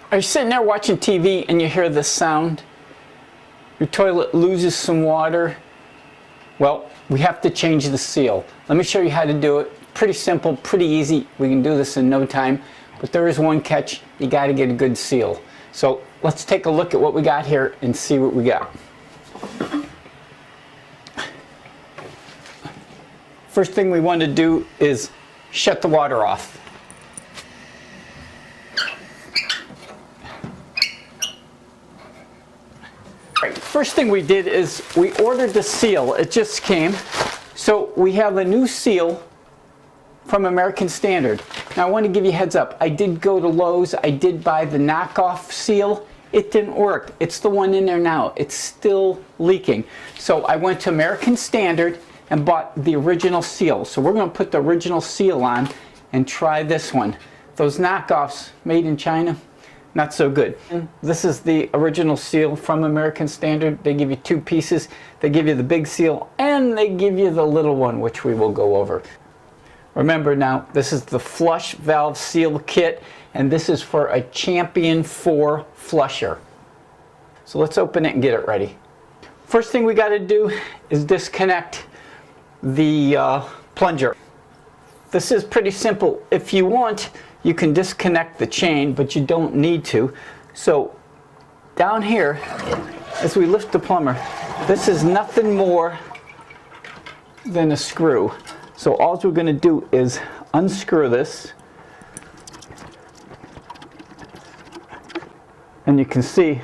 Are you sitting there watching TV and you hear this sound? Your toilet loses some water. Well, we have to change the seal. Let me show you how to do it. Pretty simple, pretty easy. We can do this in no time. But there is one catch. You got to get a good seal. So let's take a look at what we got here and see what we got. First thing we want to do is shut the water off. First thing we did is we ordered the seal. It just came. So we have a new seal from American Standard. Now I want to give you a heads up. I did go to Lowe's. I did buy the knockoff seal. It didn't work. It's the one in there now. It's still leaking. So I went to American Standard and bought the original seal. So we're going to put the original seal on and try this one. Those knockoffs made in China, not so good. This is the original seal from American Standard. They give you two pieces. They give you the big seal and they give you the little one, which we will go over. Remember now, this is the flush valve seal kit, and this is for a Champion 4 flusher. So let's open it and get it ready. First thing we got to do is disconnect the plunger. This is pretty simple. If you want, you can disconnect the chain, but you don't need to. So down here, as we lift the plumber, this is nothing more than a screw. So all we're going to do is unscrew this, and you can see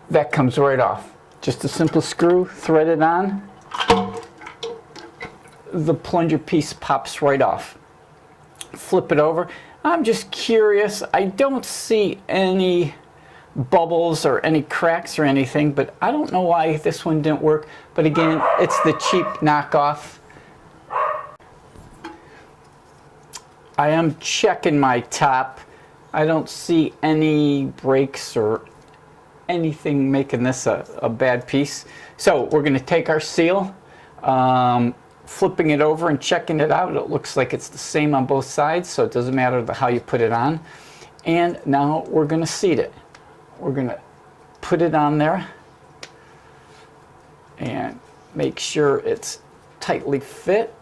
that comes right off. Just a simple screw, thread it on, the plunger piece pops right off. Flip it over. I'm just curious, I don't see any bubbles or any cracks or anything, but I don't know why this one didn't work. But again, it's the cheap knockoff. I am checking my top. I don't see any breaks or anything making this a bad piece. So we're going to take our seal, flipping it over and checking it out. It looks like it's the same on both sides, so it doesn't matter how you put it on. And now we're going to seat it. We're going to put it on there and make sure it's tightly fit.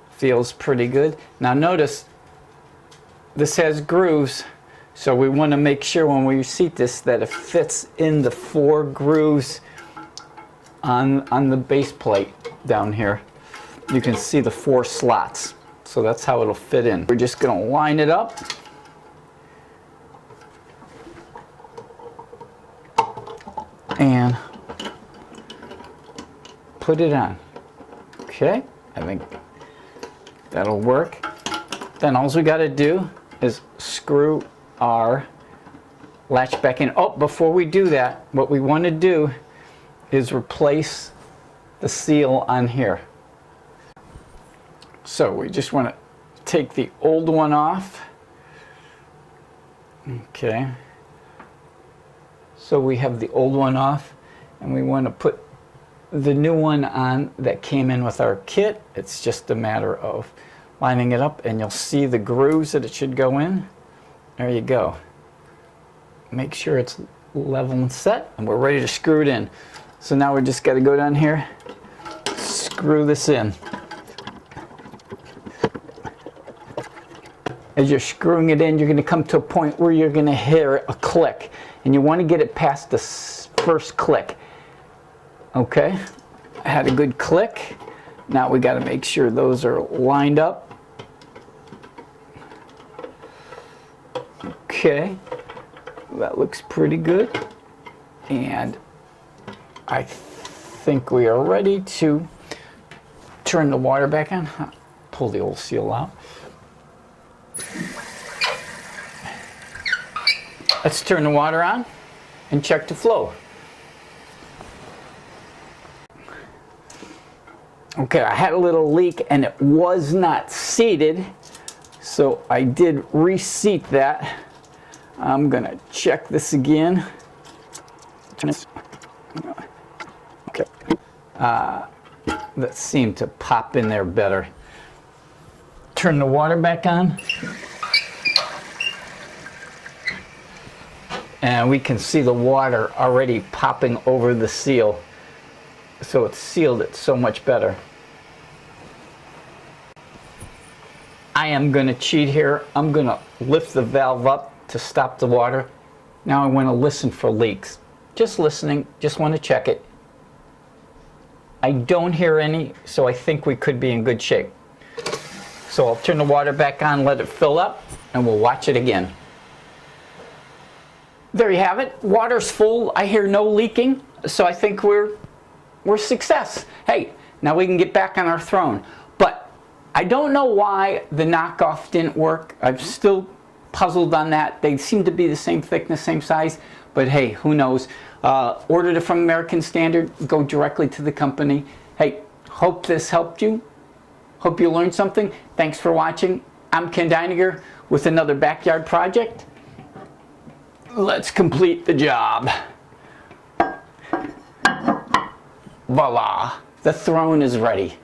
Feels pretty good. Now notice this has grooves, so we want to make sure when we seat this that it fits in the 4 grooves on the base plate down here. You can see the 4 slots, so that's how it'll fit in. We're just going to line it up. And put it on. Okay, I think that'll work. Then all we got to do is screw our latch back in. Oh, before we do that, what we want to do is replace the seal on here. So we just want to take the old one off. Okay. So we have the old one off, and we want to put the new one on that came in with our kit. It's just a matter of lining it up, and you'll see the grooves that it should go in. There you go. Make sure it's level and set, and we're ready to screw it in. So now we just got to go down here, screw this in. As you're screwing it in, you're going to come to a point where you're going to hear a click. And you want to get it past the first click. Okay, I had a good click. Now we got to make sure those are lined up. Okay, that looks pretty good. And I think we are ready to turn the water back on. Pull the old seal out. Let's turn the water on and check the flow. Okay, I had a little leak and it was not seated, so I did reseat that. I'm gonna check this again. Okay, that seemed to pop in there better. Turn the water back on. and we can see the water already popping over the seal. So it's sealed it so much better. I am going to cheat here. I'm going to lift the valve up to stop the water. Now I want to listen for leaks. Just listening, just want to check it. I don't hear any, so I think we could be in good shape. So I'll turn the water back on, let it fill up, and we'll watch it again. There you have it. Water's full. I hear no leaking, so I think we're success. Hey, now we can get back on our throne. But I don't know why the knockoff didn't work. I'm still puzzled on that. They seem to be the same thickness, same size, but hey, who knows? Ordered it from American Standard, go directly to the company. Hey, hope this helped you. Hope you learned something. Thanks for watching. I'm Ken Deininger with another backyard project. Let's complete the job. Voila, the throne is ready.